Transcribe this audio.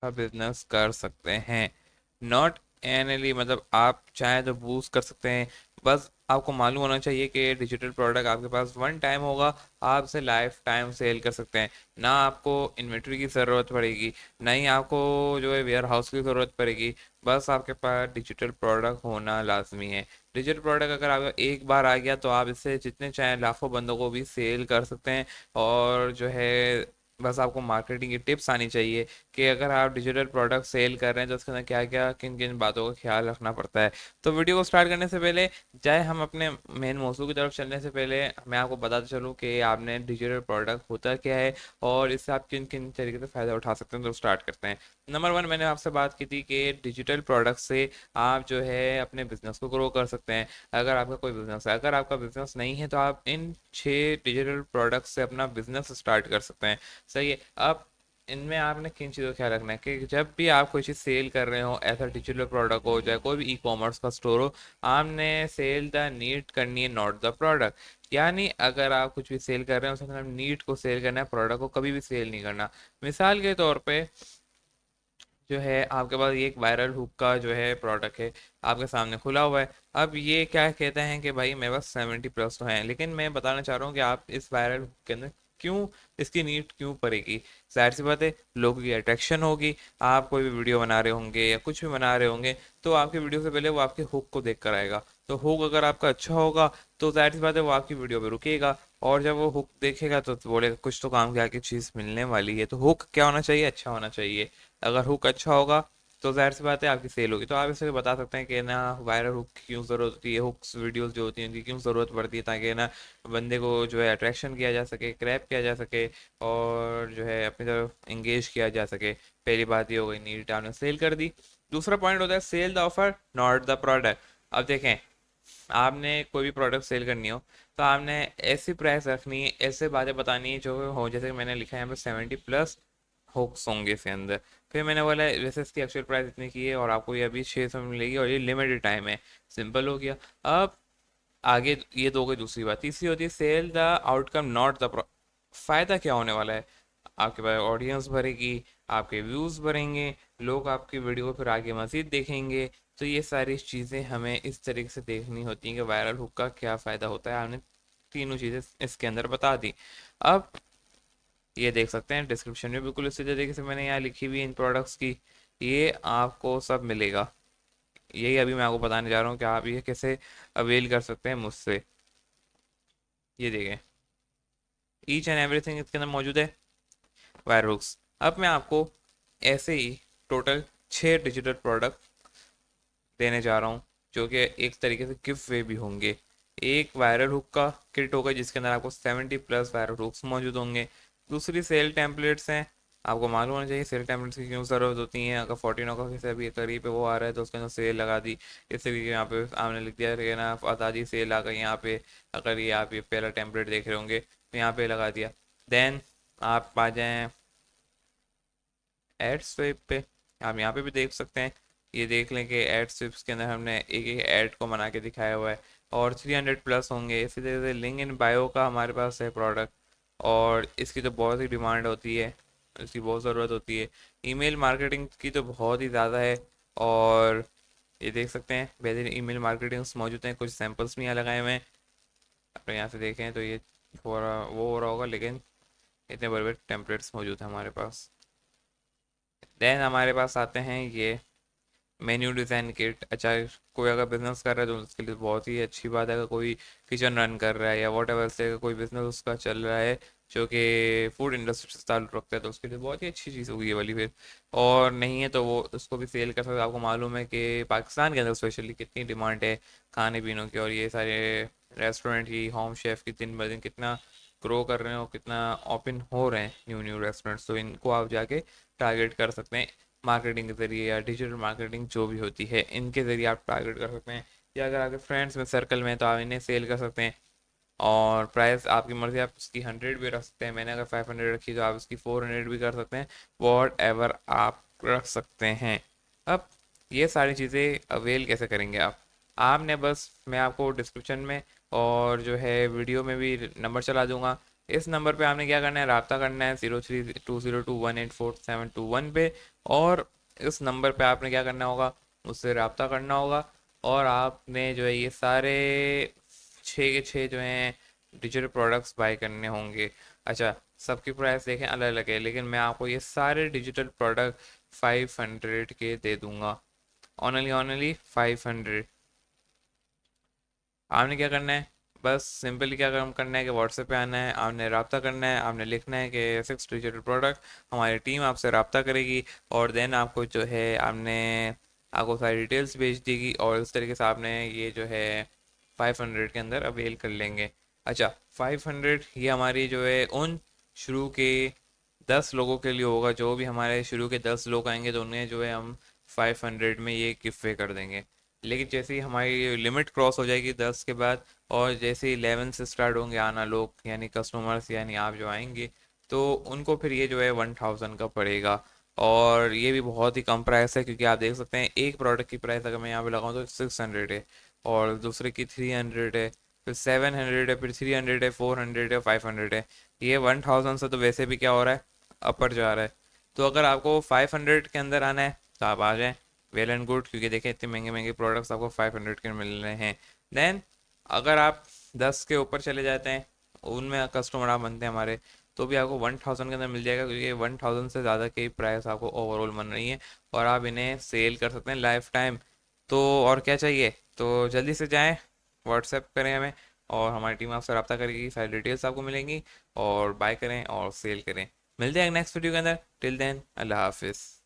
का बिजनेस कर सकते हैं। नॉट एनली मतलब आप चाहें तो बूस्ट कर सकते हैं। बस आपको मालूम होना चाहिए कि डिजिटल प्रोडक्ट आपके पास वन टाइम होगा, आप इसे लाइफ टाइम सेल कर सकते हैं। ना आपको इन्वेंट्री की ज़रूरत पड़ेगी, ना ही आपको जो है वेयर हाउस की ज़रूरत पड़ेगी। बस आपके पास डिजिटल प्रोडक्ट होना लाजमी है। डिजिटल प्रोडक्ट अगर आपका एक बार आ गया तो आप इससे जितने चाहें लाखों बंदों को भी सेल कर सकते हैं। और जो है बस आपको मार्केटिंग की टिप्स आनी चाहिए कि अगर आप डिजिटल प्रोडक्ट सेल कर रहे हैं तो उसके अंदर क्या क्या किन किन बातों का ख्याल रखना पड़ता है। तो वीडियो को स्टार्ट करने से पहले, चाहे हम अपने मेन मौजू की तरफ चलने से पहले मैं आपको बताता चलूँ कि आपने डिजिटल प्रोडक्ट होता क्या है और इससे आप किन किन तरीके से फ़ायदा उठा सकते हैं। तो स्टार्ट करते हैं। नंबर वन, मैंने आपसे बात की थी कि डिजिटल प्रोडक्ट से आप जो है अपने बिजनेस को ग्रो कर सकते हैं। अगर आपका कोई बिजनेस है, अगर आपका बिजनेस नहीं है तो आप इन 6 डिजिटल प्रोडक्ट से अपना बिजनेस स्टार्ट कर सकते हैं। सही है। अब इनमें आपने किन चीज़ों का ख्याल रखना है कि जब भी आप कोई चीज़ सेल कर रहे हो, ऐसा डिजिटल प्रोडक्ट हो चाहे कोई भी ई कॉमर्स का स्टोर हो, आपने सेल द नीड करनी है, नॉट द प्रोडक्ट। यानी अगर आप कुछ भी सेल कर रहे हैं उसमें नीड को सेल करना है, प्रोडक्ट को कभी भी सेल नहीं करना। मिसाल के तौर पे जो है आपके पास ये एक वायरल हुक का जो है प्रोडक्ट है, आपके सामने खुला हुआ है। अब ये क्या कहते हैं कि भाई मेरे पास 70+ तो हैं, लेकिन मैं बताना चाह रहा हूँ कि आप इस वायरल हुक के अंदर क्यों, इसकी नीड क्यों पड़ेगी। जाहिर सी बात है, लोगों की अट्रैक्शन होगी। आप कोई भी वीडियो बना रहे होंगे या कुछ भी बना रहे होंगे तो आपकी वीडियो से पहले वो आपके हुक को देख कर आएगा। तो हुक अगर आपका अच्छा होगा तो जाहिर सी बात है वो आपकी वीडियो पे रुकेगा। और जब वो हुक देखेगा तो बोलेगा कुछ तो काम की आगे चीज़ मिलने वाली है। तो हुक क्या होना चाहिए, अच्छा होना चाहिए। अगर हुक अच्छा होगा तो जाहिर सी बात है आपकी सेल होगी। तो आप इसे बता सकते हैं कि ना वायरल हुक की क्यों ज़रूरत होती है, हुक्स वीडियोस जो होती हैं उनकी क्यों ज़रूरत पड़ती है, ताकि ना बंदे को जो है अट्रैक्शन किया जा सके, क्रैप किया जा सके और जो है अपनी तरफ इंगेज किया जा सके। पहली बात ये हो गई, नीड आपने सेल कर दी। दूसरा पॉइंट होता है sell the offer not the product. अब देखें, आपने कोई भी प्रोडक्ट सेल करनी हो तो आपने ऐसी प्राइस रखनी है, ऐसे बातें बतानी है जो हो, जैसे कि मैंने लिखा है यहाँ पे 70+ हुक्स होंगे इसके अंदर। फिर मैंने बोला वैसे इसकी एक्चुअल प्राइस इतनी की है और आपको ये अभी 600 में मिलेगी और ये लिमिटेड टाइम है। सिंपल हो गया। अब आगे ये दो गई दूसरी बात। तीसरी होती है sell the outcome not the फ़ायदा। क्या होने वाला है, आपके पास ऑडियंस भरेगी, आपके व्यूज़ बढ़ेंगे, लोग आपकी वीडियो को फिर आगे मज़ीद देखेंगे। तो ये सारी चीज़ें हमें इस तरीके से देखनी होती हैं कि वायरल हुक का क्या फ़ायदा होता है। आपने तीनों चीज़ें इसके अंदर बता दी। अब ये देख सकते हैं डिस्क्रिप्शन में बिल्कुल इसी तरीके से मैंने यहाँ लिखी हुई इन प्रोडक्ट्स की, ये आपको सब मिलेगा। यही अभी मैं आपको बताने जा रहा हूँ कि आप ये कैसे अवेल कर सकते हैं मुझसे। ये देखें, ईच एंड एवरीथिंग इसके अंदर मौजूद है, वायर हुक्स। अब मैं आपको ऐसे ही टोटल 6 डिजिटल प्रोडक्ट देने जा रहा हूँ जो कि एक तरीके से गिफ्ट वे भी होंगे। एक वायरल हुक का किट होगा जिसके अंदर आपको 70+ वायरल हुक्स मौजूद होंगे। दूसरी सेल टेम्पलेट्स हैं। आपको मालूम होना चाहिए सेल टेम्पलेट्स की क्यों ज़रूरत होती है। अगर 14 का किसी अभी करीब पे वो आ रहा है तो उसके अंदर सेल लगा दी। इस तरीके यहाँ पे आपने लिख दिया कि ना आज़ादी सेल आ गई यहाँ पे। अगर ये आप ये पहला टेम्पलेट देख रहे होंगे तो यहाँ पे लगा दिया। देन आप आ जाएँ एड स्विप पे, आप यहाँ पे भी देख सकते हैं। ये देख लें कि एड स्विप्स के अंदर हमने एक एक ऐड को बना के दिखाया हुआ है और 300+ होंगे। इसी तरह से लिंक इन बायो का हमारे पास है प्रोडक्ट और इसकी तो बहुत ही डिमांड होती है, इसकी बहुत ज़रूरत होती है। ईमेल मार्केटिंग की तो बहुत ही ज़्यादा है। और ये देख सकते हैं बेहतरीन ईमेल मार्केटिंग्स मौजूद हैं, कुछ सैम्पल्स भी यहाँ लगाए हुए हैं। अपने यहाँ से देखें तो ये थोड़ा वो हो रहा होगा, लेकिन इतने बड़े बड़े टेम्पलेट्स मौजूद हैं हमारे पास। देन हमारे पास आते हैं ये मेन्यू डिज़ाइन किट। अच्छा, कोई अगर बिजनेस कर रहा है तो उसके लिए बहुत ही अच्छी बात है। अगर कोई किचन रन कर रहा है या वॉट एवर से कोई बिजनेस उसका चल रहा है जो कि फूड इंडस्ट्री से ताल्लुक़ रखता है तो उसके लिए बहुत ही अच्छी चीज़ होगी ये वाली। फिर और नहीं है तो वो उसको भी सेल कर सकते हैं। आपको मालूम है कि पाकिस्तान के अंदर स्पेशली कितनी डिमांड है खाने पीनों की, और ये सारे रेस्टोरेंट की, होम शेफ़ की दिन ब दिन कितना ग्रो कर रहे हैं और कितना ओपन हो रहे हैं न्यू न्यू रेस्टोरेंट्स। तो इनको आप जाके टारगेट कर सकते हैं मार्केटिंग के ज़रिए, या डिजिटल मार्केटिंग जो भी होती है इनके ज़रिए आप टारगेट कर सकते हैं। या अगर आपके फ्रेंड्स में सर्कल में तो आप इन्हें सेल कर सकते हैं। और प्राइस आपकी मर्ज़ी, आप उसकी 100 भी रख सकते हैं। मैंने अगर 500 रखी तो आप उसकी 400 भी कर सकते हैं। वॉट एवर आप रख सकते हैं। अब ये सारी चीज़ें अवेल कैसे करेंगे आप, आपने बस मैं आपको डिस्क्रिप्शन में और जो है वीडियो में भी नंबर चला दूंगा। इस नंबर पे आपने क्या करना है, रब्ता करना है 0320218471 पे। और इस नंबर पे आपने क्या करना होगा, उससे रब्ता करना होगा। और आपने जो है ये सारे छः के छः जो हैं डिजिटल प्रोडक्ट्स बाय करने होंगे। अच्छा, सबकी प्राइस देखें अलग अलग है, लेकिन मैं आपको ये सारे डिजिटल प्रोडक्ट 500 के दे दूंगा। Only only 500। आपने क्या करना है, बस सिंपली क्या काम करना है कि व्हाट्सएप पे आना है, आपने रब्ता करना है, आपने लिखना है कि 6 डिजिटल प्रोडक्ट, हमारी टीम आपसे रब्ता करेगी। और देन आपको जो है आपने आपको सारी डिटेल्स भेज देगी, और इस तरीके से आपने ये जो है 500 के अंदर अवेल कर लेंगे। अच्छा, 500 ये हमारी जो है उन शुरू के 10 लोगों के लिए होगा। जो भी हमारे शुरू के 10 लोग आएंगे तो उन्हें जो है हम 500 में ये गिफ्ट वे कर देंगे। लेकिन जैसे ही हमारी लिमिट क्रॉस हो जाएगी 10 के बाद, और जैसे ही 11 से स्टार्ट होंगे आना लोग, यानी कस्टमर्स, यानी आप जो आएंगे, तो उनको फिर ये जो है 1000 का पड़ेगा। और ये भी बहुत ही कम प्राइस है, क्योंकि आप देख सकते हैं एक प्रोडक्ट की प्राइस अगर मैं यहाँ पे लगाऊँ तो 600 है, और दूसरे की 300 है, फिर 700 है, फिर 300 है, 400 है, 500 है। ये 1000 से तो वैसे भी क्या हो रहा है, अपर जा रहा है। तो अगर आपको 500 के अंदर आना है तो आप आ जाएं, वेल एंड गुड, क्योंकि देखें इतने महंगे महंगे प्रोडक्ट्स आपको 500 के मिल रहे हैं। देन अगर आप 10 के ऊपर चले जाते हैं, उनमें कस्टमर आप बनते हैं हमारे, तो भी आपको 1000 के अंदर मिल जाएगा, क्योंकि 1000 से ज़्यादा की प्राइस आपको ओवरऑल बन रही है, और आप इन्हें सेल कर सकते हैं लाइफ टाइम। तो और क्या चाहिए, तो जल्दी से जाएं, व्हाट्सएप करें हमें, और हमारी टीम आपसे रब्ता करेगी, सारी डिटेल्स आपको मिलेंगी, और बाय करें और सेल करें। मिलते हैं नेक्स्ट वीडियो के अंदर। टिल देन, अल्लाह हाफिज़।